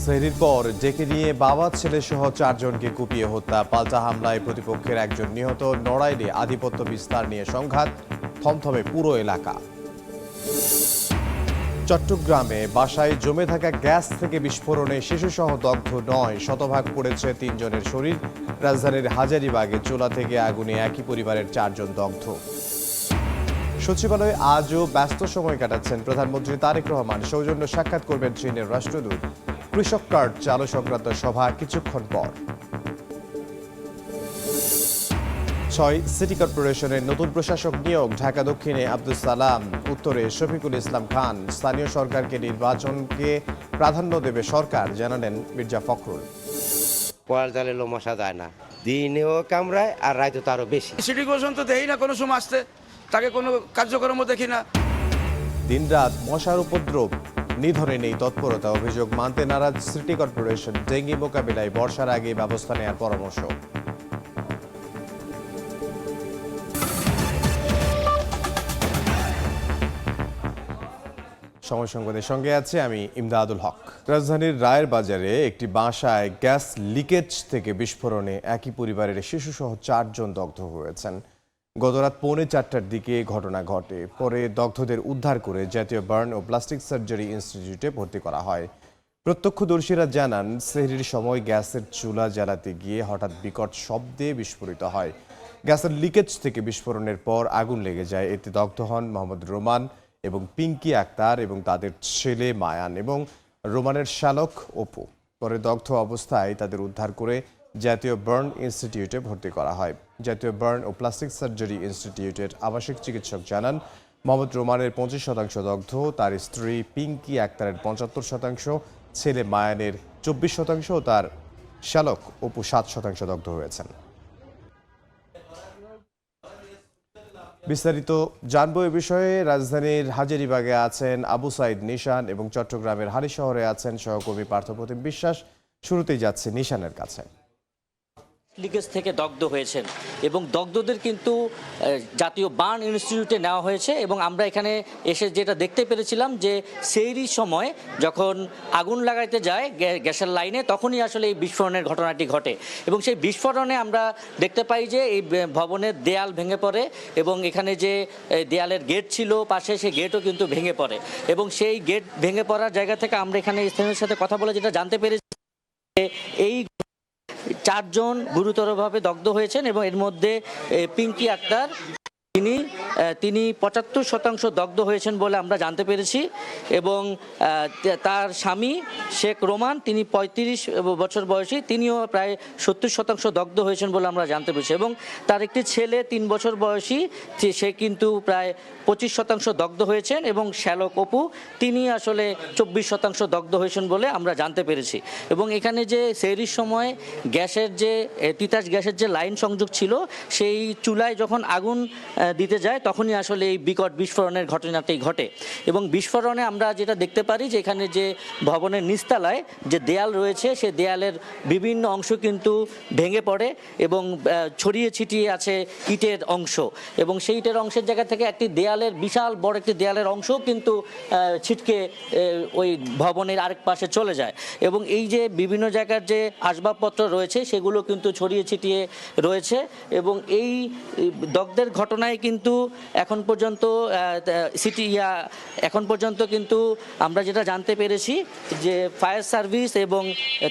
সেহরির পর ডেকে নিয়ে বাবা ছেলে সহ 4 জনকে কুপিয়ে হত্যা, পাল্টা হামলায় প্রতিপক্ষের একজন নিহত। নড়াইলে আধিপত্য বিস্তার নিয়ে সংঘাত, থমথমে পুরো এলাকা। চট্টগ্রামে বাসায় জমে থাকা গ্যাস থেকে বিস্ফোরণে শিশুসহ দগ্ধ 9, শতভাগ পড়েছে 3 জনের শরীর। রাজধানীর হাজারীবাগে চুলা থেকে আগুনে একই পরিবারের 4 জন দগ্ধ। সচিবালয়ে আজও ব্যস্ত সময় কাটাচ্ছেন প্রধানমন্ত্রী তারেক রহমান। সৌজন্য সাক্ষাৎ করবেন চীনের রাষ্ট্রদূত। কৃষক কার্ড চালু সংক্রান্ত সভা কিছুক্ষণ পর। 6 সিটি কর্পোরেশনের নতুন প্রশাসক নিয়োগ। ঢাকা দক্ষিণে আব্দুল সালাম, উত্তরে শফিকুল ইসলাম খান। স্থানীয় সরকারকে নির্বাচনকে প্রাধান্য দেবে সরকার, জানালেন মির্জা ফখরুল। পয়াল জ্বালেলো মশা যায় না, দিনেও কামড়ায় আর রাইতে তো আরো বেশি। সিটি কর্পোরেশন তো দেখি না কোনো সময় আসতে, তাকে কোনো কার্যক্রমও দেখি না। দিনরাত মশার উপদ্রব নিধনে নেই তৎপরতা, অভিযোগ মানতে নারাজ সিটি কর্পোরেশন। ডেঙ্গি মোকাবিলায় বর্ষার আগে ব্যবস্থা নেওয়ার পরামর্শ। সময় সংবাদের সঙ্গে আছে আমি ইমদাদুল হক। রাজধানীর রায়ের বাজারে একটি বাসায় গ্যাস লিকেজ থেকে বিস্ফোরণে একই পরিবারের শিশুসহ 4 জন দগ্ধ হয়েছেন। গতরাত 3:45টার দিকে ঘটনা ঘটে। পরে দগ্ধদের উদ্ধার করে জাতীয় বার্ন ও প্লাস্টিক সার্জারি ইনস্টিটিউটে ভর্তি করা হয়। প্রত্যক্ষদর্শীরা জানান, সেহরির সময় গ্যাসের চুলা জ্বালাতে গিয়ে হঠাৎ বিকট শব্দে বিস্ফোরিত হয়। গ্যাসের লিকেজ থেকে বিস্ফোরণের পর আগুন লেগে যায়। এতে দগ্ধ হন মোহাম্মদ রোমান এবং পিঙ্কি আক্তার এবং তাদের ছেলে মায়ান এবং রোমানের শ্যালক অপু। পরে দগ্ধ অবস্থায় তাদের উদ্ধার করে জাতীয় বার্ন ইনস্টিটিউটে ভর্তি করা হয়। জাতীয় বার্ন ও প্লাস্টিক সার্জারি ইনস্টিটিউটের আবাসিক চিকিৎসক জানান, মোহাম্মদ রোমানের 25% দগ্ধ, তার স্ত্রী পিঙ্কি আক্তারের 75%, ছেলে মায়ানের 24% ও তার শ্যালক অপু 7% দগ্ধ হয়েছেন। বিস্তারিত জানবো এ বিষয়ে। রাজধানীর হাজারীবাগে আছেন আবু সাইদ নিশান এবং চট্টগ্রামের হালিশহরে আছেন সহকর্মী পার্থপ্রতিম বিশ্বাস। শুরুতেই যাচ্ছে নিশানের কাছে। লিকেজ থেকে দগ্ধ হয়েছেন এবং দগ্ধদের কিন্তু জাতীয় বার্ন ইনস্টিটিউটে নেওয়া হয়েছে এবং আমরা এখানে এসে যেটা দেখতে পেরেছিলাম যে সেহরির সময় যখন আগুন লাগাইতে যায় গ্যাসের লাইনে, তখনই আসলে এই বিস্ফোরণের ঘটনাটি ঘটে এবং সেই বিস্ফোরণে আমরা দেখতে পাই যে এই ভবনের দেয়াল ভেঙে পড়ে এবং এখানে যে দেয়ালের গেট ছিল পাশে, সেই গেটও কিন্তু ভেঙে পড়ে এবং সেই গেট ভেঙে পড়ার জায়গা থেকে আমরা এখানে স্থানীয়দের সাথে কথা বলে যেটা জানতে পেরেছি, এই 4 জন গুরুতরভাবে দগ্ধ হয়েছেন এবং এর মধ্যে পিঙ্কি আক্তার তিনি 75% দগ্ধ হয়েছেন বলে আমরা জানতে পেরেছি এবং তার স্বামী শেখ রোমান, তিনি 35 বছর বয়সী, তিনিও প্রায় 70% দগ্ধ হয়েছেন বলে আমরা জানতে পেরেছি এবং তার একটি ছেলে 3 বছর বয়সী, সে কিন্তু প্রায় 25% দগ্ধ হয়েছেন এবং শ্যালক অপু তিনি আসলে 24% দগ্ধ হয়েছেন বলে আমরা জানতে পেরেছি। এবং এখানে যে সেহরির সময় গ্যাসের যে তিতাস গ্যাসের যে লাইন সংযোগ ছিল, সেই চুলায় যখন আগুন দিতে যায় তখনই আসলে এই বিকট বিস্ফোরণের ঘটনাটি ঘটে এবং বিস্ফোরণে আমরা যেটা দেখতে পারি যে এখানে যে ভবনের নিচতলায় যে দেয়াল রয়েছে, সে দেয়ালের বিভিন্ন অংশ কিন্তু ভেঙে পড়ে এবং ছড়িয়ে ছিটিয়ে আছে ইটের অংশ এবং সেই ইটের অংশের জায়গা থেকে একটি দেয়ালের বিশাল বড় একটি দেয়ালের অংশও কিন্তু ছিটকে ওই ভবনের আরেক পাশে চলে যায় এবং এই যে বিভিন্ন জায়গার যে আসবাবপত্র রয়েছে সেগুলো কিন্তু ছড়িয়ে ছিটিয়ে রয়েছে এবং এই দগ্ধের ঘটনায় কিন্তু এখন পর্যন্ত কিন্তু আমরা যেটা জানতে পেরেছি যে ফায়ার সার্ভিস এবং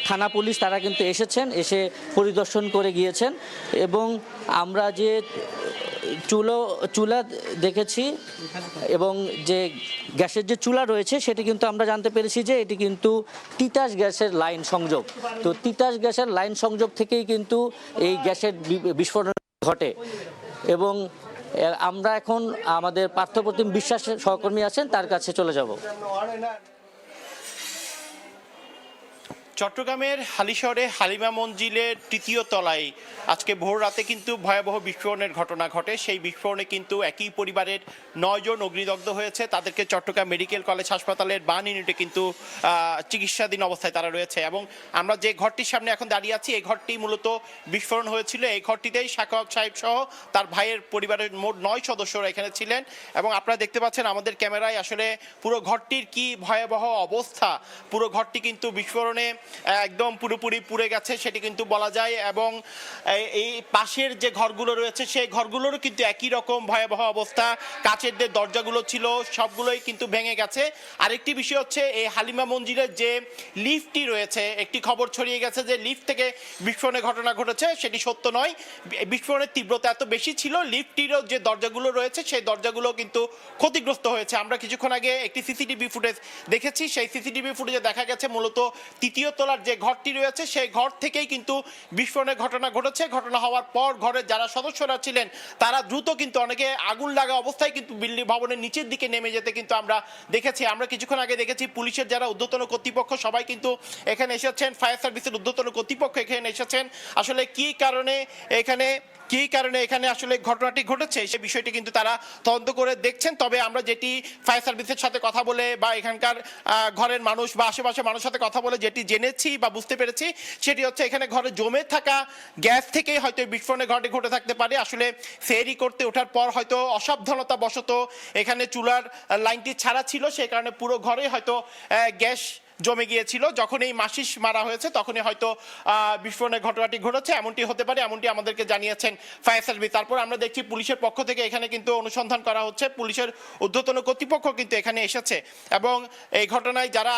থানা পুলিশ তারা কিন্তু এসে পরিদর্শন করে গিয়েছেন এবং আমরা যে চুলা দেখেছি এবং যে গ্যাসের যে চুলা রয়েছে সেটি কিন্তু আমরা জানতে পেরেছি যে এটি কিন্তু তিতাস গ্যাসের লাইন সংযোগ। তো তিতাস গ্যাসের লাইন সংযোগ থেকেই কিন্তু এই গ্যাসের বিস্ফোরণ ঘটে এবং আমরা এখন আমাদের পার্থপ্রতিম বিশ্বাসের সহকর্মী আছেন, তার কাছে চলে যাব। চট্টগ্রামের হালিশহরে হালিমা মঞ্জিলের তৃতীয় তলায় আজকে ভোর রাতে কিন্তু ভয়াবহ বিস্ফোরণের ঘটনা ঘটে। সেই বিস্ফোরণে কিন্তু একই পরিবারের 9 জন অগ্নিদগ্ধ হয়েছে। তাদেরকে চট্টগ্রাম মেডিকেল কলেজ হাসপাতালের বার্ন ইউনিটে কিন্তু চিকিৎসাধীন অবস্থায় তারা রয়েছে। এবং আমরা যে ঘরটির সামনে এখন দাঁড়িয়ে আছি, এই ঘরটি মূলত বিস্ফোরণ হয়েছিল। এই ঘরটিতেই সাখাওয়াত সাহেব সহ তার ভাইয়ের পরিবারের মোট 9 সদস্যরা এখানে ছিলেন। এবং আপনারা দেখতে পাচ্ছেন আমাদের ক্যামেরায় আসলে পুরো ঘরটির কি ভয়াবহ অবস্থা। পুরো ঘরটি কিন্তু বিস্ফোরণে একদম পুরোপুরি পুড়ে গেছে সেটি কিন্তু বলা যায়। এবং এই পাশের যে ঘরগুলো রয়েছে সেই ঘরগুলোরও কিন্তু একই রকম ভয়াবহ অবস্থা। কাচের যে দরজাগুলো ছিল সবগুলোই কিন্তু ভেঙে গেছে। আরেকটি বিষয় হচ্ছে এই হালিমা মঞ্জিলের যে লিফটটি রয়েছে, একটি খবর ছড়িয়ে গেছে যে লিফট থেকে বিস্ফোরণের ঘটনা ঘটেছে, সেটি সত্য নয়। বিস্ফোরণের তীব্রতা এত বেশি ছিল, লিফটটিরও যে দরজাগুলো রয়েছে সেই দরজাগুলো কিন্তু ক্ষতিগ্রস্ত হয়েছে। আমরা কিছুক্ষণ আগে একটি সিসিটিভি ফুটেজ দেখেছি। সেই সিসিটিভি ফুটেজে দেখা গেছে মূলত তৃতীয় তলার যে ঘরটি রয়েছে সেই ঘর থেকেই কিন্তু বিস্ফোরণের ঘটনা ঘটেছে। ঘটনা হওয়ার পর ঘরের যারা সদস্যরা ছিলেন তারা দ্রুত কিন্তু অনেকে আগুন লাগা অবস্থায় কিন্তু বিল্ডিং ভবনের নিচের দিকে নেমে যেতে কিন্তু আমরা দেখেছি। আমরা কিছুক্ষণ আগে দেখেছি পুলিশের যারা ঊর্ধ্বতন কর্তৃপক্ষ সবাই কিন্তু এখানে এসেছেন, ফায়ার সার্ভিসের ঊর্ধ্বতন কর্তৃপক্ষ এখানে এসেছেন। আসলে কি কারণে এখানে আসলে ঘটনাটি ঘটেছে সেই বিষয়টি কিন্তু তারা তদন্ত করে দেখছেন। তবে আমরা যেটি ফায়ার সার্ভিসের সাথে কথা বলে বা এখানকার ঘরের মানুষ বা আশেপাশে মানুষের সাথে কথা বলে যেটি জেনেছি বা বুঝতে পেরেছি সেটি হচ্ছে এখানে ঘরে জমে থাকা গ্যাস থেকেই হয়তো বিস্ফোরণের ঘটে থাকতে পারে। আসলে ফেরি করতে ওঠার পর হয়তো অসাবধানতা বশত এখানে চুলার লাইনটি ছাড়া ছিল, সেই কারণে পুরো ঘরে হয়তো গ্যাস জমে গিয়েছিল। যখন এই মাসিস মারা হয়েছে তখনই হয়তো বিস্ফোরণের ঘটনাটি ঘটেছে, এমনটি হতে পারে, এমনটি আমাদেরকে জানিয়েছেন ফায়ার সার্ভিস। তারপর আমরা দেখছি পুলিশের পক্ষ থেকে এখানে কিন্তু অনুসন্ধান করা হচ্ছে, পুলিশের ঊর্ধ্বতন কর্তৃপক্ষ কিন্তু এখানে এসেছে। এবং এই ঘটনায় যারা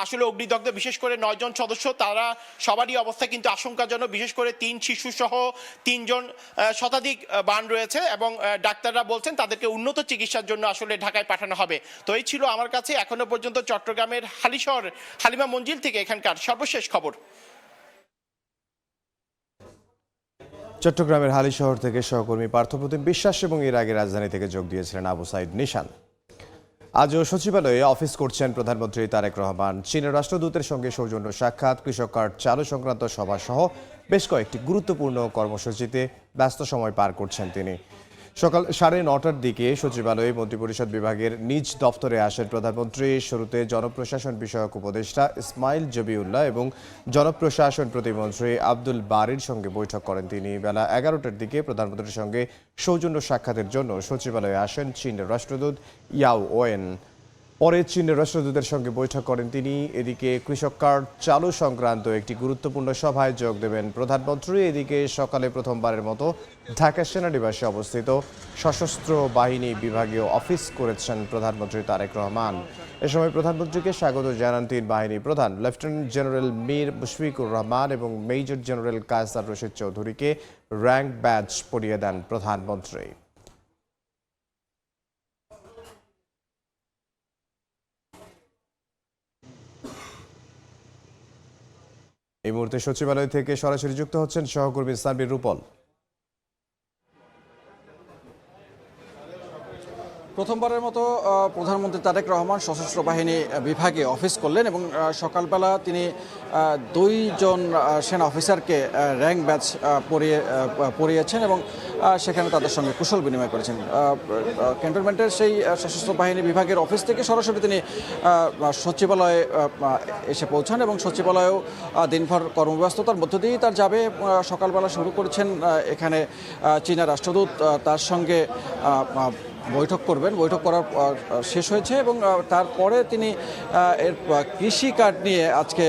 আসলে অগ্নিদগ্ধ বিশেষ করে 9 জন সদস্য তারা সবারই অবস্থা কিন্তু আশঙ্কাজনক। বিশেষ করে 3 শিশু সহ 3 জন শতাধিক বার্ন রয়েছে এবং ডাক্তাররা বলছেন তাদেরকে উন্নত চিকিৎসার জন্য আসলে ঢাকায় পাঠানো হবে। তো এই ছিল আমার কাছে এখনো পর্যন্ত চট্টগ্রামের হালিশহর হালিমা মঞ্জিল থেকে এখানকার সর্বশেষ খবর। চট্টগ্রামের হালিশহর থেকে সহকর্মী পার্থপ্রতিম বিশ্বাস এবং এর আগে রাজধানী থেকে যোগ দিয়েছিলেন আবু সাইদ নিশান। আজও সচিবালয়ে অফিস করছেন প্রধানমন্ত্রী তারেক রহমান। চীনের রাষ্ট্রদূতের সঙ্গে সৌজন্য সাক্ষাৎ, কৃষক কার্ড চালু সংক্রান্ত সভা সহ বেশ কয়েকটি গুরুত্বপূর্ণ কর্মসূচিতে ব্যস্ত সময় পার করছেন তিনি। সকাল 9:30টার দিকে সচিবালয়ে মন্ত্রিপরিষদ বিভাগের নিজ দপ্তরে আসেন প্রধানমন্ত্রী। শুরুতে জনপ্রশাসন বিষয়ক উপদেষ্টা ইসমাইল জবিউল্লাহ এবং জনপ্রশাসন প্রতিমন্ত্রী আব্দুল বারির সঙ্গে বৈঠক করেন তিনি। বেলা 11টার দিকে প্রধানমন্ত্রীর সঙ্গে সৌজন্য সাক্ষাতের জন্য সচিবালয়ে আসেন চীনের রাষ্ট্রদূত ইয়াও ওয়েন। পরে চীনের রাষ্ট্রদূতের সঙ্গে বৈঠক করেন তিনি। এদিকে কৃষক কার্ড চালু সংক্রান্ত একটি গুরুত্বপূর্ণ সভায় যোগ দেবেন প্রধানমন্ত্রী। এদিকে সকালে প্রথমবারের মতো ঢাকা সেনানিবাসে অবস্থিত সশস্ত্র বাহিনী বিভাগীয় অফিস করেছেন প্রধানমন্ত্রী তারেক রহমান। এ সময় প্রধানমন্ত্রীকে স্বাগত জানান 3 বাহিনী প্রধান লেফটেন্যান্ট জেনারেল মীর মুশফিকুর রহমান এবং মেজর জেনারেল কায়সার রশিদ চৌধুরীকে র্যাঙ্ক ব্যাজ পরিয়ে দেন প্রধানমন্ত্রী। এই মুহূর্তে সচিবালয় থেকে সরাসরি যুক্ত হচ্ছেন সহকর্মী সাব্বির রূপল। প্রথমবারের মতো প্রধানমন্ত্রী তারেক রহমান সশস্ত্র বাহিনী বিভাগে অফিস করলেন এবং সকালবেলা তিনি 2 জন সেনা অফিসারকে র্যাঙ্ক ব্যাচ পরিয়েছেন এবং সেখানে তাদের সঙ্গে কুশল বিনিময় করেছেন। ক্যান্টনমেন্টের সেই সশস্ত্র বাহিনী বিভাগের অফিস থেকে সরাসরি তিনি সচিবালয়ে এসে পৌঁছান এবং সচিবালয়েও দিনভর কর্মব্যস্ততার মধ্য দিয়েই তার যাবে। সকালবেলা শুরু করেছেন এখানে চীনা রাষ্ট্রদূত, তার সঙ্গে বৈঠক করবেন। বৈঠক করার শেষ হয়েছে এবং তারপরে তিনি এর কৃষি কার্ড নিয়ে আজকে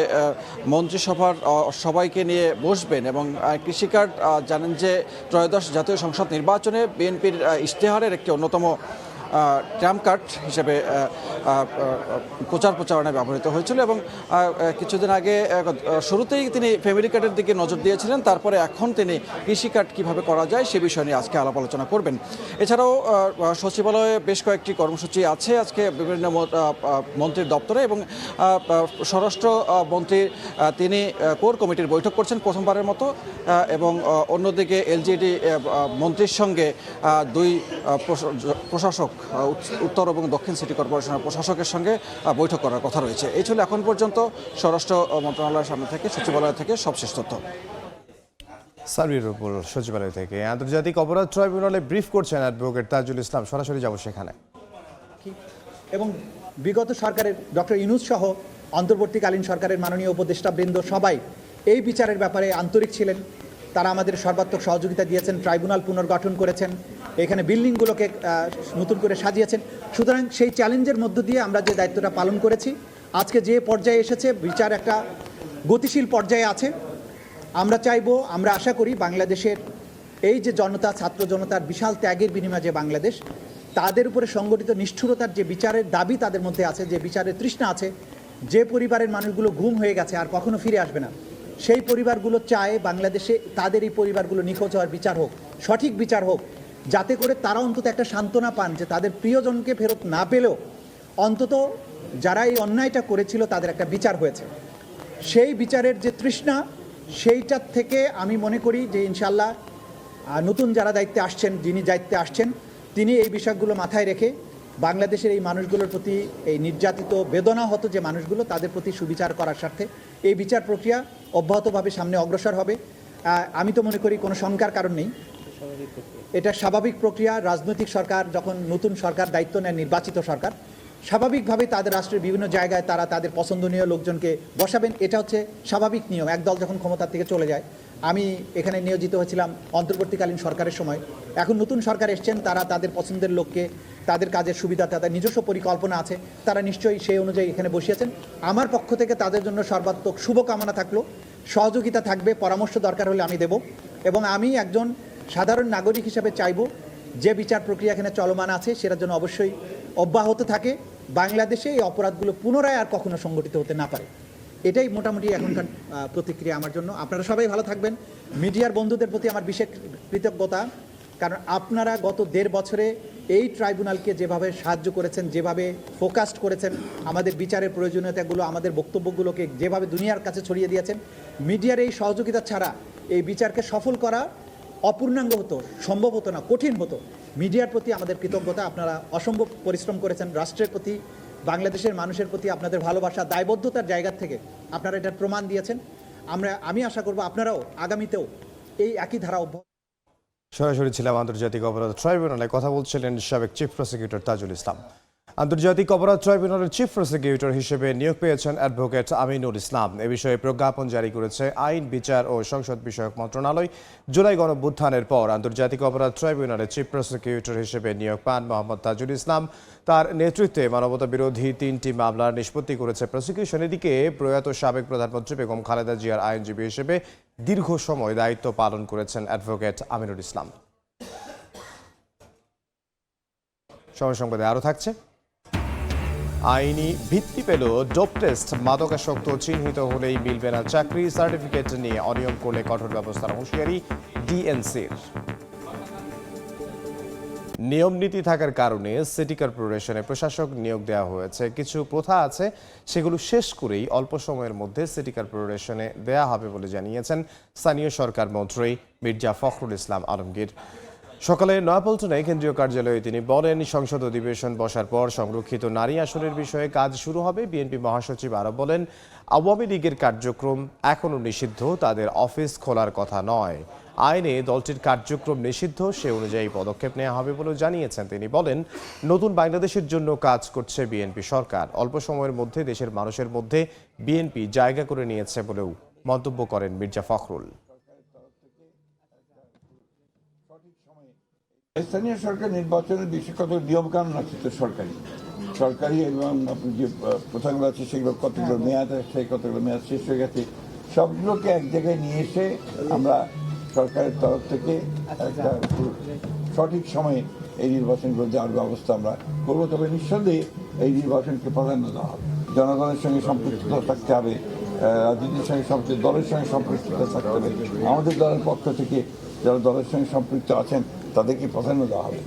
মন্ত্রিসভার সবাইকে নিয়ে বসবেন এবং কৃষি কার্ড জানেন যে ত্রয়োদশ জাতীয় সংসদ নির্বাচনে বিএনপির ইশতেহারের একটি অন্যতম ট্রাম্প কার্ড হিসেবে প্রচারণায় ব্যবহৃত হয়েছিল এবং কিছুদিন আগে শুরুতেই তিনি ফ্যামিলি কার্ডের দিকে নজর দিয়েছিলেন, তারপরে এখন তিনি কৃষি কার্ড কীভাবে করা যায় সে বিষয় নিয়ে আজকে আলাপ আলোচনা করবেন। এছাড়াও সচিবালয়ে বেশ কয়েকটি কর্মসূচি আছে আজকে বিভিন্ন মন্ত্রীর দপ্তরে এবং স্বরাষ্ট্র মন্ত্রী তিনি কোর কমিটির বৈঠক করছেন প্রথমবারের মতো এবং অন্যদিকে এলজিইডি মন্ত্রীর সঙ্গে 2 প্রশাসক উত্তর এবং দক্ষিণ সিটি কর্পোরেশনের প্রশাসকের সঙ্গে বৈঠক করার কথা রয়েছে। এই ছিল এখন পর্যন্ত স্বরাষ্ট্র মন্ত্রণালয়ের সামনে থেকে, সচিবালয় থেকে সবশেষ তথ্য। সার্বির উপর সচিবালয় থেকে আন্তর্জাতিক অপরাধ ট্রাইব্যুনালে ব্রিফ করছেন অ্যাডভোকেট তাজুল ইসলাম। সরাসরি যাব সেখানে। এবং বিগত সরকারের ডক্টর ইউনূস সহ অন্তর্বর্তীকালীন সরকারের মাননীয় উপদেষ্টাবৃন্দ সবাই এই বিচারের ব্যাপারে আন্তরিক ছিলেন। তারা আমাদের সর্বাত্মক সহযোগিতা দিয়েছেন, ট্রাইব্যুনাল পুনর্গঠন করেছেন, এখানে বিল্ডিংগুলোকে নতুন করে সাজিয়েছেন। সুতরাং সেই চ্যালেঞ্জের মধ্য দিয়ে আমরা যে দায়িত্বটা পালন করেছি, আজকে যে পর্যায়ে এসেছে, বিচার একটা গতিশীল পর্যায়ে আছে। আমরা চাইবো, আমরা আশা করি বাংলাদেশের এই যে জনতা, ছাত্র জনতার বিশাল ত্যাগের বিনিময়ে যে বাংলাদেশ, তাদের উপরে সংগঠিত নিষ্ঠুরতার যে বিচারের দাবি তাদের মধ্যে আছে, যে বিচারের তৃষ্ণা আছে, যে পরিবারের মানুষগুলো গুম হয়ে গেছে আর কখনো ফিরে আসবে না, সেই পরিবারগুলো চায় বাংলাদেশে তাদের এই পরিবারগুলো নিখোঁজ হওয়ার বিচার হোক, সঠিক বিচার হোক, যাতে করে তারা অন্তত একটা সান্ত্বনা পান যে তাদের প্রিয়জনকে ফেরত না পেলেও অন্তত যারা এই অন্যায়টা করেছিল তাদের একটা বিচার হয়েছে। সেই বিচারের যে তৃষ্ণা, সেইটার থেকে আমি মনে করি যে ইনশাল্লাহ নতুন যারা দায়িত্বে আসছেন, যিনি দায়িত্বে আসছেন, তিনি এই বিষয়গুলো মাথায় রেখে বাংলাদেশের এই মানুষগুলোর প্রতি, এই নির্যাতিত বেদনাহত যে মানুষগুলো, তাদের প্রতি সুবিচার করার স্বার্থে এই বিচার প্রক্রিয়া অব্যাহতভাবে সামনে অগ্রসর হবে। আমি তো মনে করি কোনো শঙ্কার কারণ নেই, এটা স্বাভাবিক প্রক্রিয়া। রাজনৈতিক সরকার যখন নতুন সরকার দায়িত্ব নেয়, নির্বাচিত সরকার, স্বাভাবিকভাবে তাদের রাষ্ট্রের বিভিন্ন জায়গায় তারা তাদের পছন্দনীয় লোকজনকে বসাবেন, এটা হচ্ছে স্বাভাবিক নিয়ম। একদল যখন ক্ষমতার থেকে চলে যায়, আমি এখানে নিয়োজিত হয়েছিলাম অন্তর্বর্তীকালীন সরকারের সময়, এখন নতুন সরকার এসছেন, তারা তাদের পছন্দের লোককে, তাদের কাজের সুবিধা, তাদের নিজস্ব পরিকল্পনা আছে, তারা নিশ্চয়ই সেই অনুযায়ী এখানে বসিয়েছেন। আমার পক্ষ থেকে তাদের জন্য সর্বাত্মক শুভকামনা থাকলো, সহযোগিতা থাকবে, পরামর্শ দরকার হলে আমি দেব। এবং আমি একজন সাধারণ নাগরিক হিসেবে চাইব যে বিচার প্রক্রিয়া এখানে চলমান আছে সেটার জন্য অবশ্যই অব্যাহত থাকে, বাংলাদেশে এই অপরাধগুলো পুনরায় আর কখনো সংগঠিত হতে না পারে। এটাই মোটামুটি এখনকার প্রতিক্রিয়া আমার জন্য। আপনারা সবাই ভালো থাকবেন। মিডিয়ার বন্ধুদের প্রতি আমার বিশেষ কৃতজ্ঞতা, কারণ আপনারা গত 1.5 বছরে এই ট্রাইব্যুনালকে যেভাবে সাহায্য করেছেন, যেভাবে ফোকাসড করেছেন, আমাদের বিচারের প্রয়োজনীয়তাগুলো, আমাদের বক্তব্যগুলোকে যেভাবে দুনিয়ার কাছে ছড়িয়ে দিয়েছেন, মিডিয়ার এই সহযোগিতা ছাড়া এই বিচারকে সফল করা অপূর্ণাঙ্গ হতো, সম্ভব হতো না, কঠিন হতো। মিডিয়ার প্রতি আমাদের কৃতজ্ঞতা। আপনারা অসম্ভব পরিশ্রম করেছেন। রাষ্ট্রের প্রতি, বাংলাদেশের মানুষের প্রতি আপনাদের ভালোবাসা, দায়বদ্ধতার জায়গা থেকে আপনারা এটার প্রমাণ দিয়েছেন। আমি আশা করব আপনারাও আগামীতেও এই একই ধারা অব্যাহত। সরাসরি ছিলাম আন্তর্জাতিক অপরাধ ট্রাইব্যুনালে, কথা বলছিলেন সাবেক চিফ প্রসিকিউটর তাজুল ইসলাম। আন্তর্জাতিক অপরাধ ট্রাইব্যুনালের চিফ প্রসিকিউটর হিসেবে নিয়োগ পেয়েছেন অ্যাডভোকেট আমিনুল ইসলাম। এ বিষয়ে প্রজ্ঞাপন জারি করেছে আইন, বিচার ও সংসদ বিষয়ক মন্ত্রণালয়। জুলাই গণঅভ্যুত্থানের পর আন্তর্জাতিক অপরাধ ট্রাইব্যুনালের চিফ প্রসিকিউটর হিসেবে নিয়োগ পান মোহাম্মদ তাজুল ইসলাম। তার নেতৃত্বে মানবতা বিরোধী 3টি মামলার নিষ্পত্তি করেছে প্রসিকিউশন। এদিকে প্রয়াত সাবেক প্রধানমন্ত্রী বেগম খালেদা জিয়ার আইনজীবী হিসেবে দীর্ঘ সময় দায়িত্ব পালন করেছেন অ্যাডভোকেট আমিনুল ইসলাম। সময় সংবাদে আরও থাকছে। আইনি ভিত্তি পেল ডোপ টেস্ট, মাদকাসক্ত চিহ্নিত হলেই মিলবে না চাকরি, সার্টিফিকেট নিয়ে অনিয়ম করলে কঠোর ব্যবস্থার হুঁশিয়ারি ডিএনসির। নিয়ম নীতি থাকার কারণে সিটি কর্পোরেশনে প্রশাসক নিয়োগ দেওয়া হয়েছে। কিছু প্রথা আছে, সেগুলো শেষ করেই অল্প সময়ের মধ্যে সিটি কর্পোরেশনে দেয়া হবে বলে জানিয়েছেন স্থানীয় সরকার মন্ত্রী মির্জা ফখরুল ইসলাম আলমগীর। সকালে নয়াপল্টনে কেন্দ্রীয় কার্যালয়ে তিনি বলেন, সংসদ অধিবেশন বসার পর সংরক্ষিত নারী আসনের বিষয়ে কাজ শুরু হবে। বিএনপি মহাসচিব আরও বলেন, আওয়ামী লীগের কার্যক্রম এখনও নিষিদ্ধ, তাদের অফিস খোলার কথা নয়। আইনে দলটির কার্যক্রম নিষিদ্ধ, সে অনুযায়ী পদক্ষেপ নেওয়া হবে বলেও জানিয়েছেন তিনি। বলেন, নতুন বাংলাদেশের জন্য কাজ করছে বিএনপি সরকার। অল্প সময়ের মধ্যে দেশের মানুষের মধ্যে বিএনপি জায়গা করে নিয়েছে বলেও মন্তব্য করেন মির্জা ফখরুল। স্থানীয় সরকার নির্বাচনের বিষয়ে কত নিয়মকানুন আছে তো সরকারি এবং যে প্রথাগুলো আছে সেগুলো কতগুলো মেয়াদ আছে, কতগুলো মেয়াদ শেষ হয়ে গেছে, সবগুলোকে এক জায়গায় নিয়ে এসে আমরা সরকারের তরফ থেকে একটা সঠিক সময়ে এই নির্বাচনগুলো দেওয়ার ব্যবস্থা আমরা করবো। তবে নিঃসন্দেহে এই নির্বাচনকে প্রাধান্য দেওয়া হবে। জনগণের সঙ্গে সম্পৃক্ততা থাকতে হবে, রাজনীতির সঙ্গে দলের সঙ্গে সম্পৃক্ততা থাকতে হবে। আমাদের দলের পক্ষ থেকে যারা দলের সঙ্গে সম্পৃক্ত আছেন তাদেরকে প্রাধান্য দেওয়া হবে।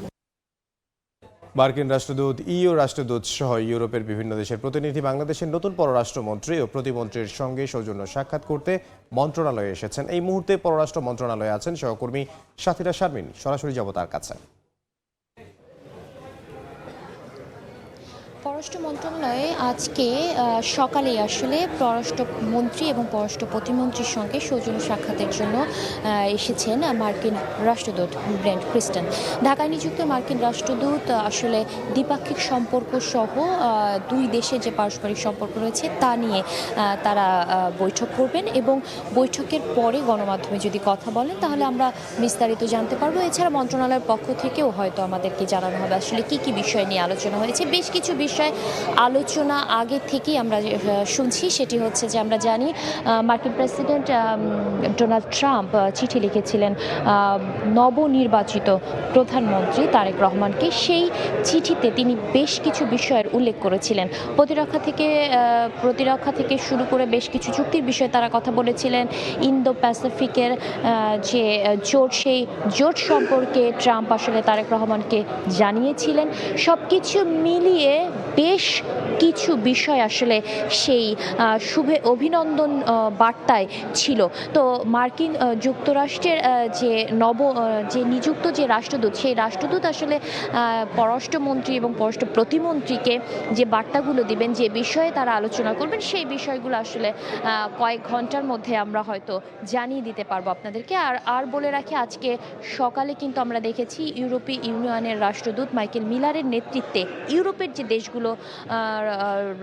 মার্কিন রাষ্ট্রদূত, ইইউ রাষ্ট্রদূত সহ ইউরোপের বিভিন্ন দেশের প্রতিনিধি বাংলাদেশের নতুন পররাষ্ট্রমন্ত্রী ও প্রতিমন্ত্রীর সঙ্গে সৌজন্য সাক্ষাৎ করতে মন্ত্রণালয়ে এসেছেন। এই মুহূর্তে পররাষ্ট্র মন্ত্রণালয়ে আছেন সহকর্মী সাথীরা শারমিন। সরাসরি যাব তার কাছে। পররাষ্ট্র মন্ত্রণালয়ে আজকে সকালে আসলে পররাষ্ট্রমন্ত্রী এবং পররাষ্ট্র প্রতিমন্ত্রীর সঙ্গে সৌজন্য সাক্ষাতের জন্য এসেছেন মার্কিন রাষ্ট্রদূত ব্রেন্ট ক্রিস্টেন। ঢাকায় নিযুক্ত মার্কিন রাষ্ট্রদূত আসলে দ্বিপাক্ষিক সম্পর্ক সহ দুই দেশের যে পারস্পরিক সম্পর্ক রয়েছে তা নিয়ে তারা বৈঠক করবেন এবং বৈঠকের পরে গণমাধ্যমে যদি কথা বলেন তাহলে আমরা বিস্তারিত জানতে পারবো। এছাড়া মন্ত্রণালয়ের পক্ষ থেকেও হয়তো আমাদেরকে জানানো হবে আসলে কি কি বিষয় নিয়ে আলোচনা হয়েছে। বেশ কিছু বিষয় আলোচনা আগে থেকেই আমরা শুনছি, সেটি হচ্ছে যে আমরা জানি মার্কিন প্রেসিডেন্ট ডোনাল্ড ট্রাম্প চিঠি লিখেছিলেন নবনির্বাচিত প্রধানমন্ত্রী তারেক রহমানকে। সেই চিঠিতে তিনি বেশ কিছু বিষয়ের উল্লেখ করেছিলেন। প্রতিরক্ষা থেকে শুরু করে বেশ কিছু চুক্তির বিষয়ে তারা কথা বলেছিলেন। ইন্দো প্যাসিফিকের যে জোট, সেই জোট সম্পর্কে ট্রাম্প আসলে তারেক রহমানকে জানিয়েছিলেন। সব কিছু মিলিয়ে বেশ কিছু বিষয় আসলে সেই অভিনন্দন বার্তায় ছিল। তো মার্কিন যুক্তরাষ্ট্রের যে নিযুক্ত যে রাষ্ট্রদূত, সেই রাষ্ট্রদূত আসলে পররাষ্ট্রমন্ত্রী এবং পররাষ্ট্র প্রতিমন্ত্রীকে যে বার্তাগুলো দিবেন, যে বিষয়ে তারা আলোচনা করবেন, সেই বিষয়গুলো আসলে কয়েক ঘন্টার মধ্যে আমরা হয়তো জানিয়ে দিতে পারবো আপনাদেরকে। আর বলে রাখি, আজকে সকালে কিন্তু আমরা দেখেছি ইউরোপীয় ইউনিয়নের রাষ্ট্রদূত মাইকেল মিলারের নেতৃত্বে ইউরোপের যে দেশগুলো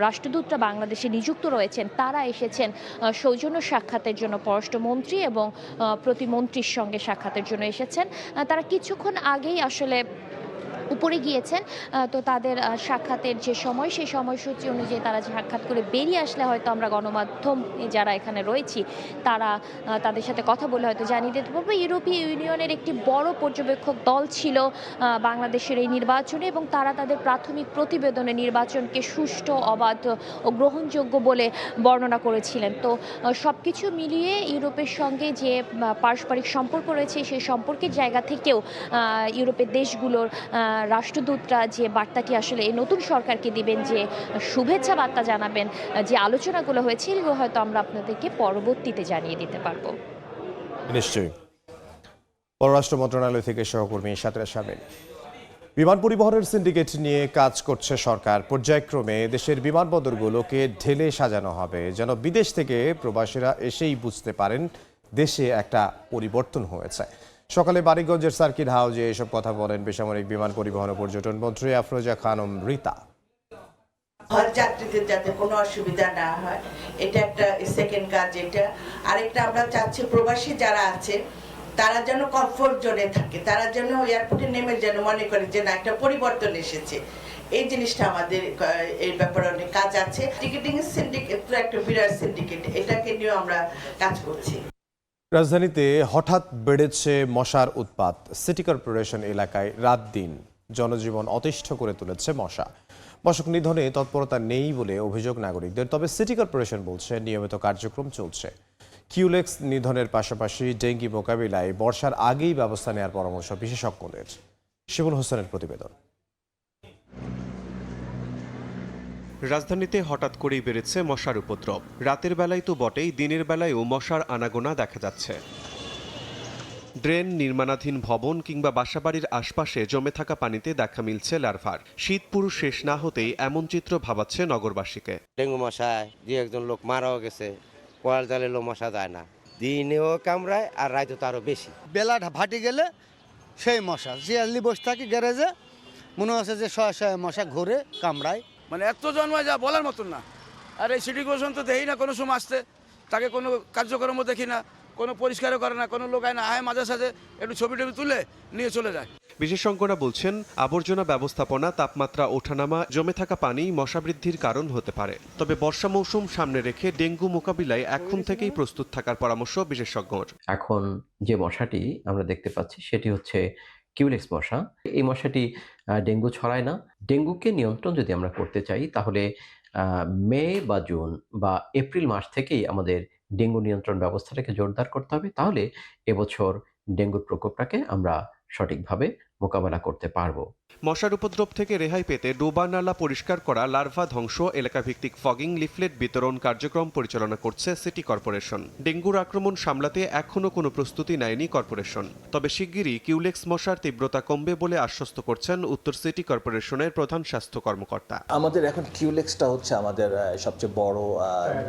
রাষ্ট্রদূতরা বাংলাদেশে নিযুক্ত রয়েছেন তারা এসেছেন সৌজন্য সাক্ষাতের জন্য। পররাষ্ট্রমন্ত্রী এবং প্রতিমন্ত্রীর সঙ্গে সাক্ষাতের জন্য এসেছেন। তারা কিছুক্ষণ আগেই আসলে উপরে গিয়েছেন। তো তাদের সাক্ষাতের যে সময়, সেই সময়সূচি অনুযায়ী তারা সাক্ষাৎ করে বেরিয়ে আসলে হয়তো আমরা গণমাধ্যম যারা এখানে রয়েছি তারা তাদের সাথে কথা বলে হয়তো জানিয়ে দিতে পারবো। ইউরোপীয় ইউনিয়নের একটি বড় পর্যবেক্ষক দল ছিল বাংলাদেশের এই নির্বাচনে এবং তারা তাদের প্রাথমিক প্রতিবেদনে নির্বাচনকে সুষ্ঠু, অবাধ ও গ্রহণযোগ্য বলে বর্ণনা করেছিলেন। তো সব কিছু মিলিয়ে ইউরোপের সঙ্গে যে পারস্পরিক সম্পর্ক রয়েছে, সেই সম্পর্কের জায়গা থেকেও ইউরোপের দেশগুলোর রাষ্ট্রদূতরা যে বার্তাটি আসলে এই নতুন সরকারকে দিবেন, যে শুভেচ্ছা বার্তা জানাবেন, যে আলোচনাগুলো হয়েছে, এগুলো হয়তো আমরা আপনাদেরকে পরবর্তীতে জানিয়ে দিতে পারবো। নিশ্চয়ই। পররাষ্ট্র মন্ত্রণালয় থেকে সহকর্মী সাতরা সাবেন। বিমান পরিবহনের সিন্ডিকেট নিয়ে কাজ করছে সরকার। পর্যায়ক্রমে দেশের বিমানবন্দরগুলোকে ঢেলে সাজানো হবে, যেন বিদেশ থেকে প্রবাসীরা এসেই বুঝতে পারেন দেশে একটা পরিবর্তন হয়েছে। সকালে বারিগঞ্জের সার্কিট হাউজে এসব কথা বলেন বেসামরিক বিমান পরিবহন ও পর্যটন মন্ত্রী আফরোজা খানম রীতা। যাত্রীদের যাতে কোনো অসুবিধা না হয়, এটা একটা সেকেন্ড কাজ। এটা আরেকটা আমরা চাচ্ছি প্রবাসী যারা আছে তারা যেন কমফোর্ট জোনে থাকে, তারা যেন এয়ারপোর্টে নেমে যেন মনে করে যে না একটা পরিবর্তন এসেছে। এই জিনিসটা আমাদের এই ব্যাপারে অনেক কাজ আছে। টিকেটিং সিন্ডিকেট তো একটা বিরাট সিন্ডিকেট, এটাকে নিয়ে আমরা কাজ করছি। রাজধানীতে হঠাৎ বেড়েছে মশার উৎপাত। সিটি কর্পোরেশন এলাকায় রাত দিন জনজীবন অতিষ্ঠ করে তুলেছে মশা। মশক নিধনে তৎপরতা নেই বলে অভিযোগ নাগরিকদের, তবে সিটি কর্পোরেশন বলছে নিয়মিত কার্যক্রম চলছে। কিউলেক্স নিধনের পাশাপাশি ডেঙ্গি মোকাবিলায় বর্ষার আগেই ব্যবস্থা নেওয়ার পরামর্শ বিশেষজ্ঞদের। শিবুল হোসেনের প্রতিবেদন। রাজধানীতে হঠাৎ করেই বেড়েছে মশার উপদ্রব। রাতের বেলায় তো বটেই, দিনের বেলায়ও মশার আনাগোনা দেখা যাচ্ছে। ড্রেন, নির্মাণাধীন ভবন কিংবা বাসাবাড়ির আশপাশে জমে থাকা পানিতে দেখা মিলছে লার্ভার। শীত পুরো শেষ না হতেই এমন চিত্র ভাবাচ্ছে নগরবাসীকে। ডেঙ্গু মশায় যে একজন লোক মারাও গেছে, কয়াল জালে মশা যায় না, দিনেও কামড়ায় আর রাতে তো আরো বেশি। বেলা ভাটি গেলে সেই মশা জিয়ালি বসে থাকে গ্যারেজে, মনে হচ্ছে যে শয়ে শয়ে মশা ঘুরে কামড়ায়। মানে এত জন্মায় যা বলার মতন না। আর এই সিটি কর্পোরেশন তো দেখি না কোনো সময় আসতে, তাকে কোনো কার্যক্রম দেখি না, কোনো পরিষ্কারও করে না, কোনো লোক আয় না, আয় মাঝে সাঝে একটু ছবি টবি তুলে নিয়ে চলে যায়। বিশেষজ্ঞরা বলছেন আবর্জনা ব্যবস্থাপনা, তাপমাত্রা ওঠানামা, জমে থাকা পানি মশা বৃদ্ধির কারণ হতে পারে। তবে বর্ষা মৌসুম সামনে রেখে ডেঙ্গু মোকাবিলায় এখন থেকেই প্রস্তুত থাকার পরামর্শ বিশেষজ্ঞর। এখন যে মশাটি আমরা দেখতে পাচ্ছি সেটি হচ্ছে কিউলেক্স মশা। এই মশাটি ডেঙ্গু ছড়ায় না। ডেঙ্গুকে নিয়ন্ত্রণ যদি আমরা করতে চাই তাহলে মে বা জুন বা এপ্রিল মাস থেকেই আমাদের ডেঙ্গু নিয়ন্ত্রণ ব্যবস্থাটাকে জোরদার করতে হবে। তাহলে এবছর ডেঙ্গুর প্রকোপটাকে আমরা সঠিকভাবে মোকাবেলা করতে পারবো। মশার উপদ্রব থেকে রেহাই পেতে ডোবা নালা পরিষ্কার করা, লার্ভা ধ্বংস, এলাকাভিত্তিক ফগিং, লিফলেট বিতরণ কার্যক্রম পরিচালনা করছে সিটি কর্পোরেশন। ডেঙ্গুর আক্রমণ সামলাতে এখনও কোনো প্রস্তুতি নেয়নি কর্পোরেশন। তবে শিগগিরই কিউলেক্স মশার তীব্রতা কমবে বলে আশ্বস্ত করছেন উত্তর সিটি কর্পোরেশনের প্রধান স্বাস্থ্য কর্মকর্তা। আমাদের এখন কিউলেক্সটা হচ্ছে আমাদের সবচেয়ে বড়,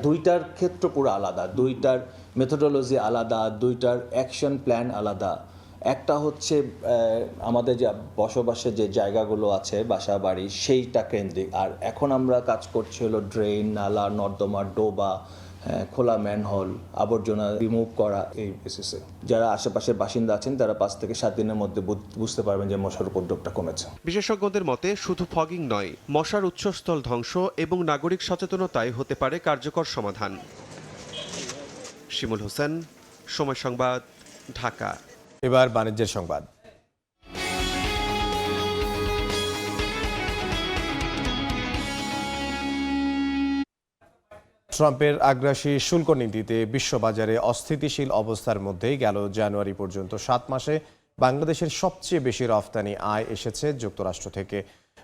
দুইটার ক্ষেত্র পুরো আলাদা, দুইটার মেথোডোলজি আলাদা, দুইটার অ্যাকশন প্ল্যান আলাদা। একটা হচ্ছে আমাদের যে বসবাসের যে জায়গাগুলো আছে বাসা বাড়ি সেইটা কেন্দ্রিক, আর এখন আমরা কাজ করছি হলো ড্রেন, নালা, নর্দমা, ডোবা, খোলা ম্যানহোল, আবর্জনা রিমুভ করা। এই বেসিসে যারা আশেপাশের বাসিন্দা আছেন তারা 5 থেকে 7 দিনের মধ্যে বুঝতে পারবেন যে মশার উপদ্রবটা কমেছে। বিশেষজ্ঞদের মতে শুধু ফগিং নয়, মশার উৎসস্থল ধ্বংস এবং নাগরিক সচেতনতাই হতে পারে কার্যকর সমাধান। শিমুল হোসেন, সময় সংবাদ, ঢাকা। এবার বাণিজ্যের সংবাদ। ট্রাম্পের আগ্রাসী শুল্ক নীতিতে বিশ্ববাজারে অস্থিতিশীল অবস্থার মধ্যেই গেল জানুয়ারি পর্যন্ত 7 মাসে বাংলাদেশের সবচেয়ে বেশি রফতানি আয় এসেছে যুক্তরাষ্ট্র থেকে।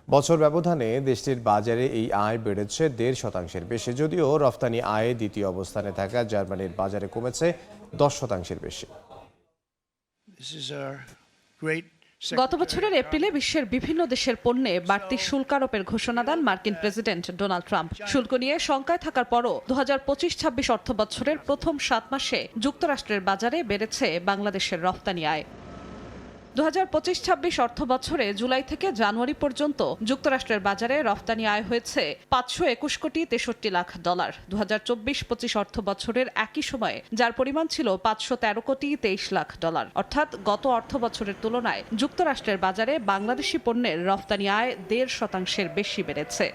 বছর ব্যবধানে দেশটির বাজারে এই আয় বেড়েছে 1.5% বেশি, যদিও রফতানি আয়ে দ্বিতীয় অবস্থানে থাকা জার্মানির বাজারে কমেছে 10% বেশি। গত বছরের এপ্রিলে বিশ্বের বিভিন্ন দেশের পণ্যে বাড়তি শুল্ক আরোপের ঘোষণা দেন মার্কিন প্রেসিডেন্ট ডোনাল্ড ট্রাম্প। শুল্ক নিয়ে শঙ্কায় থাকার পরও 2025-26 অর্থ বছরের প্রথম 7 মাসে যুক্তরাষ্ট্রের বাজারে বেড়েছে বাংলাদেশের রফতানি আয়। 2025-26 অর্থ বছরে জুলাই থেকে জানুয়ারি পর্যন্ত যুক্তরাষ্ট্রের বাজারে রফতানি আয় হয়েছে $521 কোটি 63 লাখ। 2024-25 অর্থ বছরের একই সময়ে যার পরিমাণ ছিল $513 কোটি 23 লাখ। অর্থাৎ গত অর্থ বছরের তুলনায় যুক্তরাষ্ট্রের বাজারে বাংলাদেশি পণ্যের রফতানি আয় 1.5% বেশি বেড়েছে।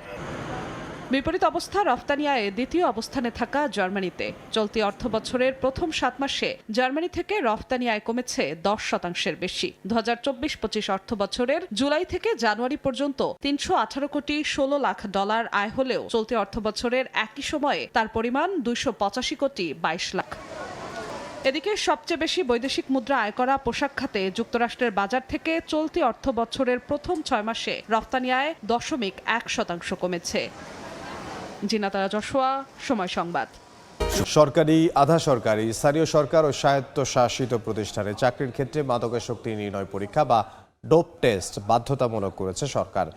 বিপরীত অবস্থা রফতানি আয়ে দ্বিতীয় অবস্থানে থাকা জার্মানিতে। চলতি অর্থ বছরের প্রথম 7 মাসে জার্মানি থেকে রফতানি আয় কমেছে 10% বেশি। 2024-25 অর্থ বছরের জুলাই থেকে জানুয়ারি পর্যন্ত $318 কোটি 16 লাখ আয় হলেও চলতি অর্থ বছরের একই সময়ে তার পরিমাণ $285 কোটি 22 লাখ। এদিকে সবচেয়ে বেশি বৈদেশিক মুদ্রা আয় করা পোশাক খাতে যুক্তরাষ্ট্রের বাজার থেকে চলতি অর্থ বছরের প্রথম 6 মাসে রফতানি আয় 0.1% কমেছে। জিনাতারা জশোয়া, সময় সংবাদ। সরকারি, আধা সরকারি, স্থানীয় সরকার ও স্বায়ত্তশাসিত প্রতিষ্ঠানে চাকরির ক্ষেত্রে মাদকাসক্তি নির্ণয় পরীক্ষা বা ডোপ টেস্ট বাধ্যতামূলক করেছে সরকার।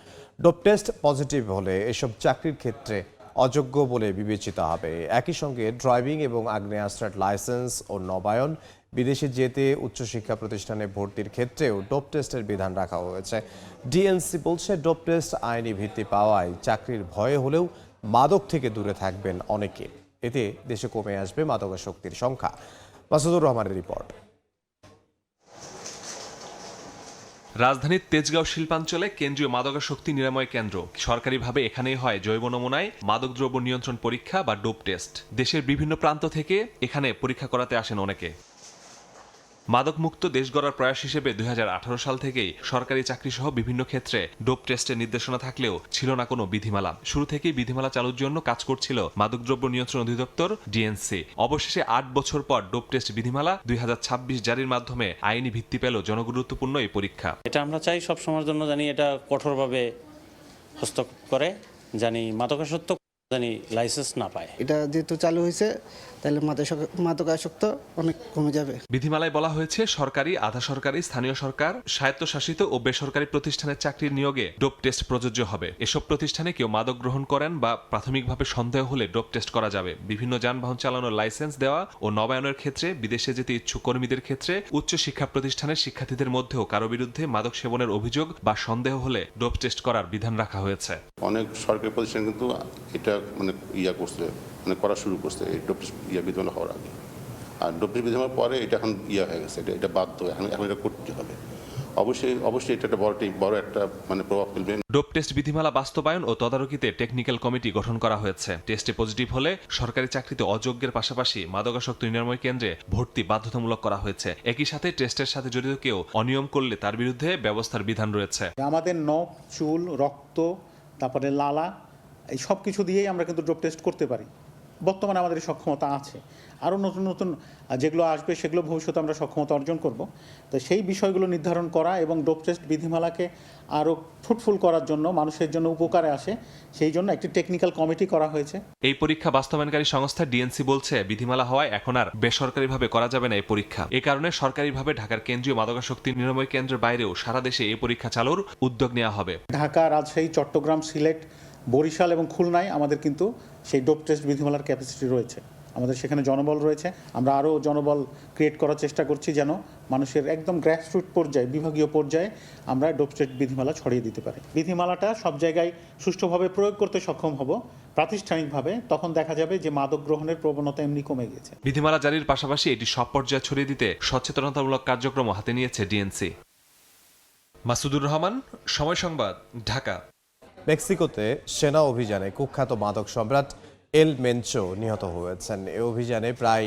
ডোপ টেস্ট পজিটিভ হলে এসব চাকরির ক্ষেত্রে অযোগ্য বলে বিবেচিত হবে। একই সঙ্গে ড্রাইভিং এবং আগ্নেয়াস্ত্রের লাইসেন্স ও নবায়ন, বিদেশে যেতে উচ্চশিক্ষা প্রতিষ্ঠানে ভর্তির ক্ষেত্রেও ডোপ টেস্টের বিধান রাখা হয়েছে। ডিএনসি বলছে ডোপ টেস্ট আইনি ভিত্তি পাওয়ায় চাকরির ভয়ে হলেও মাদক থেকে দূরে থাকবেন অনেকে। এতে দেশে কমে আসবে মাদকাসক্তির সংখ্যা। মাসুদুর রহমানের রিপোর্ট। রাজধানীর তেজগাঁও শিল্পাঞ্চলে কেন্দ্রীয় মাদকাসক্তি নিরাময় কেন্দ্র। সরকারিভাবে এখানেই হয় জৈব নমুনায় মাদকদ্রব্য নিয়ন্ত্রণ পরীক্ষা বা ডোপ টেস্ট। দেশের বিভিন্ন প্রান্ত থেকে এখানে পরীক্ষা করাতে আসেন অনেকে। মাদকমুক্ত দেশ গড়ার প্রয়াস হিসেবে 2018 সাল থেকেই সরকারি চাকরিসহ বিভিন্ন ক্ষেত্রে ডোপ টেস্টের নির্দেশনা থাকলেও ছিল না কোনো বিধিমালা। শুরু থেকেই বিধিমালা চালুর জন্য কাজ করছিল মাদকদ্রব্য নিয়ন্ত্রণ অধিদপ্তর ডিএনসি। অবশেষে 8 বছর পর ডোপ টেস্ট বিধিমালা 2026 জারির মাধ্যমে আইনি ভিত্তি পেল জনগুরুত্বপূর্ণ এই পরীক্ষা। এটা আমরা চাই সব সময়ের জন্য জানি এটা কঠোরভাবে হস্তক্ষেপ করে, জানি মাদকাসক্ত জানি লাইসেন্স না পায়। এটা যেহেতু চালু হয়েছে তাহলে মাদকাসক্ত অনেক কমে যাবে। বিধিমালায় বলা হয়েছে সরকারি, আধা সরকারি, স্থানীয় সরকার, স্বায়ত্তশাসিত ও বেসরকারি প্রতিষ্ঠানের চাকরির নিয়োগে ডোপ টেস্ট প্রযোজ্য হবে। এসব প্রতিষ্ঠানে কেউ মাদক গ্রহণ করেন বা প্রাথমিকভাবে সন্দেহ হলে ডোপ টেস্ট করা যাবে। বিভিন্ন যানবাহন চালানোর লাইসেন্স দেওয়া ও নবায়নের ক্ষেত্রে, বিদেশে যেতে ইচ্ছুক কর্মীদের ক্ষেত্রে, উচ্চ শিক্ষা প্রতিষ্ঠানের শিক্ষার্থীদের মধ্যেও কারো বিরুদ্ধে মাদক সেবনের অভিযোগ বা সন্দেহ হলে ডোপ টেস্ট করার বিধান রাখা হয়েছে। অনেক সরকারি প্রতিষ্ঠান কিন্তু এটা করছে, করা শুরু করছে এই ডোপ টেস্ট বিধান হওয়ার আগে। আর ডোপ টেস্ট বিধানের পরে এটা এখন হয়ে গেছে, এটা বাধ্য, এখন এটা করতে হবে। অবশ্যই এটা একটা বড় একটা প্রভাব ফেলবে। ডোপ টেস্ট বিধিমালা বাস্তবায়ন ও তদারকিতে টেকনিক্যাল কমিটি গঠন করা হয়েছে। টেস্টে পজিটিভ হলে সরকারি চাকরিতে অযোগ্যের পাশাপাশি মাদকাসক্তি নিরাময় কেন্দ্রে ভর্তি বাধ্যতামূলক করা হয়েছে। একই সাথে টেস্টের সাথে জড়িত কেউ অনিয়ম করলে তার বিরুদ্ধে ব্যবস্থার বিধান রয়েছে। আমাদের নখ, চুল, রক্ত, তারপরে লালা, এই সব কিছু দিয়েই আমরা কিন্তু ডোপ টেস্ট করতে পারি। বর্তমানে আমাদের সক্ষমতা আছে। আরও নতুন নতুন যেগুলো আসবে সেগুলো ভবিষ্যতে আমরা সক্ষমতা অর্জন করব। তো সেই বিষয়গুলো নির্ধারণ করা এবং ডোপ টেস্ট বিধিমালাকে আরও ফ্রুটফুল করার জন্য, মানুষের জন্য উপকারে আসে, সেই জন্য একটি টেকনিক্যাল কমিটি করা হয়েছে। এই পরীক্ষা বাস্তবায়নকারী সংস্থা ডিএনসি বলছে বিধিমালা হওয়ায় এখন আর বেসরকারিভাবে করা যাবে না এই পরীক্ষা। এ কারণে সরকারিভাবে ঢাকার কেন্দ্রীয় মাদকাসক্তি নিরাময় কেন্দ্রের বাইরেও সারা দেশে এই পরীক্ষা চালুর উদ্যোগ নেওয়া হবে। ঢাকা, রাজশাহী, চট্টগ্রাম, সিলেট, বরিশাল এবং খুলনায় আমাদের কিন্তু সেই ডোপ টেস্ট বিধিমালার ক্যাপাসিটি রয়েছে। আমাদের সেখানে জনবল রয়েছে। আমরা আরও জনবল ক্রিয়েট করার চেষ্টা করছি যেন মানুষের একদম গ্রাসরুট পর্যায়ে, বিভাগীয় পর্যায়ে আমরা ডোপ টেস্ট বিধিমালা ছড়িয়ে দিতে পারি। বিধিমালাটা সব জায়গায় সুষ্ঠুভাবে প্রয়োগ করতে সক্ষম হব প্রাতিষ্ঠানিকভাবে, তখন দেখা যাবে যে মাদক গ্রহণের প্রবণতা এমনি কমে গেছে। বিধিমালা জারির পাশাপাশি এটি সব পর্যায়ে ছড়িয়ে দিতে সচেতনতামূলক কার্যক্রম হাতে নিয়েছে ডিএনসি। মাসুদুর রহমান, সময় সংবাদ, ঢাকা। মেক্সিকোতে সেনা অভিযানে কুখ্যাত মাদক সম্রাট এল মেনচো নিহত হয়েছেন। এই অভিযানে প্রায়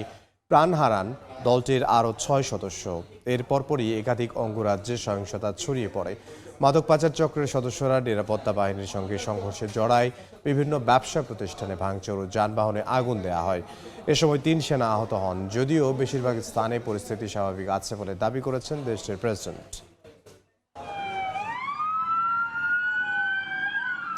প্রাণ হারান দলটির আরও 6 সদস্য। এর পরপরই একাধিক অঙ্গরাজ্যে সহিংসতা ছড়িয়ে পড়ে। মাদক পাচার চক্রের সদস্যরা নিরাপত্তা বাহিনীর সঙ্গে সংঘর্ষে জড়ায়। বিভিন্ন ব্যবসা প্রতিষ্ঠানে ভাঙচুর ও যানবাহনে আগুন দেওয়া হয়। এ সময় 3 সেনা আহত হন, যদিও বেশিরভাগ স্থানে পরিস্থিতি স্বাভাবিক আছে বলে দাবি করেছেন দেশটির প্রেসিডেন্ট।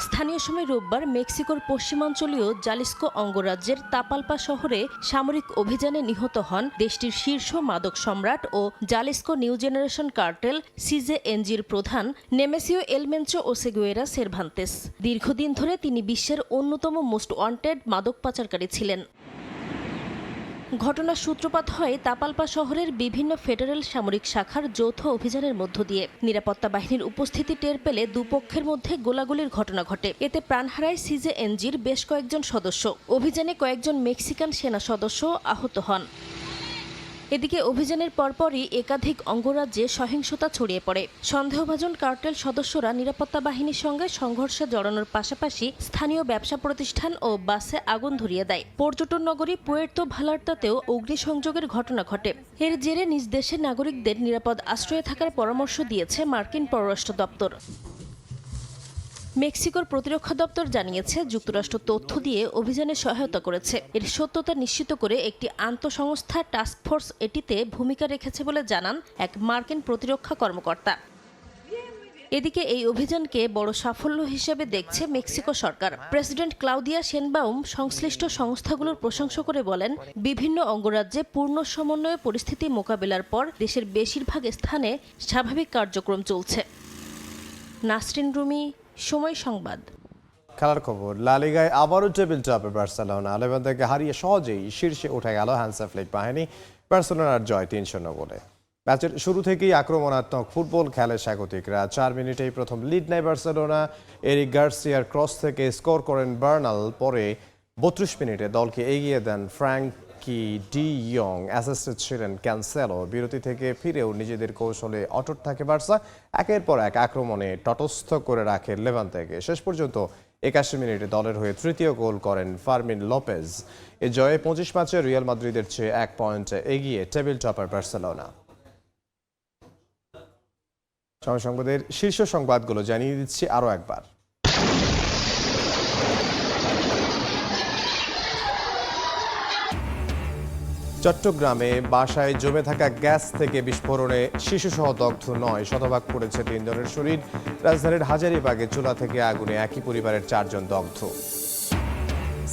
স্থানীয় সময় রোববার মেক্সিকোর পশ্চিমাঞ্চলীয় জালিস্কো অঙ্গরাজ্যের তাপালপা শহরে সামরিক অভিযানে নিহত হন দেশটির শীর্ষ মাদক সম্রাট ও জালিস্কো নিউ জেনারেশন কার্টেল সিজেএনজির প্রধান নেমেসিও এলমেনচো ওসেগুয়েরা সেরভান্তেস। দীর্ঘদিন ধরে তিনি বিশ্বের অন্যতম মোস্ট ওয়ান্টেড মাদক পাচারকারী ছিলেন। ঘটনার সূত্রপাত হয় তাপালপা শহরের বিভিন্ন ফেডারেল সামরিক শাখার যৌথ অভিযানের মধ্য দিয়ে। নিরাপত্তা বাহিনীর উপস্থিতি টের পেলে দুপক্ষের মধ্যে গোলাগুলির ঘটনা ঘটে। এতে প্রাণ হারায় সিজেএনজির বেশ কয়েকজন সদস্য। অভিযানে কয়েকজন মেক্সিকান সেনা সদস্য আহত হন। এদিকে অভিযানের পরপরই একাধিক অঙ্গরাজ্যে সহিংসতা ছড়িয়ে পড়ে। সন্দেহভাজন কার্টেল সদস্যরা নিরাপত্তা বাহিনীর সঙ্গে সংঘর্ষে জড়ানোর পাশাপাশি স্থানীয় ব্যবসা প্রতিষ্ঠান ও বাসে আগুন ধরিয়ে দেয়। পর্যটন নগরী পুয়ের্তো ভালার্তাতেও অগ্নিসংযোগের ঘটনা ঘটে। এর জেরে নিজ দেশের নাগরিকদের নিরাপদ আশ্রয়ে থাকার পরামর্শ দিয়েছে মার্কিন পররাষ্ট্র দপ্তর। মেক্সিকোর প্রতিরক্ষা দপ্তর জানিয়েছে যুক্তরাষ্ট্র তথ্য দিয়ে অভিযানে সহায়তা করেছে। এর সত্যতা নিশ্চিত করে একটি আন্তঃসংস্থা টাস্কফোর্স এটিতে ভূমিকা রেখেছে বলে জানান এক মার্কিন প্রতিরক্ষা কর্মকর্তা। এদিকে এই অভিযানকে বড় সাফল্য হিসেবে দেখছে মেক্সিকো সরকার। প্রেসিডেন্ট ক্লাউদিয়া শেনবাউম সংশ্লিষ্ট সংস্থাগুলোর প্রশংসা করে বলেন, বিভিন্ন অঙ্গরাজ্যে পূর্ণ সমন্বয়ে পরিস্থিতি মোকাবেলার পর দেশের বেশিরভাগ স্থানে স্বাভাবিক কার্যক্রম চলছে। নাসরিন রুমি, সময় সংবাদ। খেলার খবর, লা লিগায় আবারও টেবিল টপে বার্সেলোনা। লেভান্তেকে হারিয়ে সহজেই শীর্ষে উঠে গেল হ্যান্সি ফ্লিক বাহিনী। বার্সেলোনার জয় 3-0 গোলে। ম্যাচের শুরু থেকেই আক্রমণাত্মক ফুটবল খেলে স্বাগতিকরা। 4 মিনিটেই প্রথম লিড নেয় বার্সেলোনা। এরিক গার্সিয়ার ক্রস থেকে স্কোর করেন বার্নাল। পরে 32 মিনিটে দলকে এগিয়ে দেন ফ্র্যাঙ্কি ডি ইয়ং। অ্যাসিস্টে ছিলেন ক্যানসেলো। বিরতি থেকে ফিরেও নিজেদের কৌশলে অটুট থাকে বার্সা। একের পর এক আক্রমণে তটস্থ করে রাখে লেভান্তেকে। শেষ পর্যন্ত 81 মিনিটে দলের হয়ে তৃতীয় গোল করেন ফার্মিন লোপেজ। এ জয়ে 25 ম্যাচে রিয়াল মাদ্রিদের চেয়ে 1 পয়েন্টে এগিয়ে টেবিল টপার বার্সেলোনা। সময় সংবাদের শীর্ষ সংবাদগুলো জানিয়ে দিচ্ছি আরও একবার। চট্টগ্রামে বাসায় জমে থাকা গ্যাস থেকে বিস্ফোরণে শিশুসহ দগ্ধ 9, শতভাগ পড়েছে 3 জনের শরীর। রাজধানীর হাজারীবাগে চুলা থেকে আগুনে একই পরিবারের 4 জন দগ্ধ।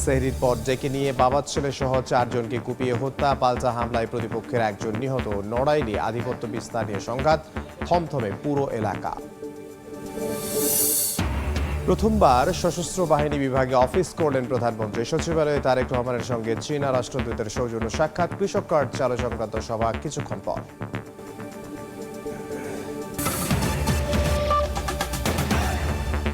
সেহরির পর ডেকে নিয়ে বাবা ছেলে সহ 4 জনকে কুপিয়ে হত্যা। পাল্টা হামলায় প্রতিপক্ষের 1 জন নিহত। নড়াইলে আধিপত্য বিস্তার নিয়ে সংঘাত, থমথমে পুরো এলাকা। প্রথমবার সশস্ত্র বাহিনী বিভাগে অফিস করলেন প্রধানমন্ত্রী। সচিবালয়ে তারেক রহমানের সঙ্গে চীনা রাষ্ট্রদূতের সৌজন্য সাক্ষাৎ। কৃষক কার্ড চালু সংক্রান্ত সভা কিছুক্ষণ পর।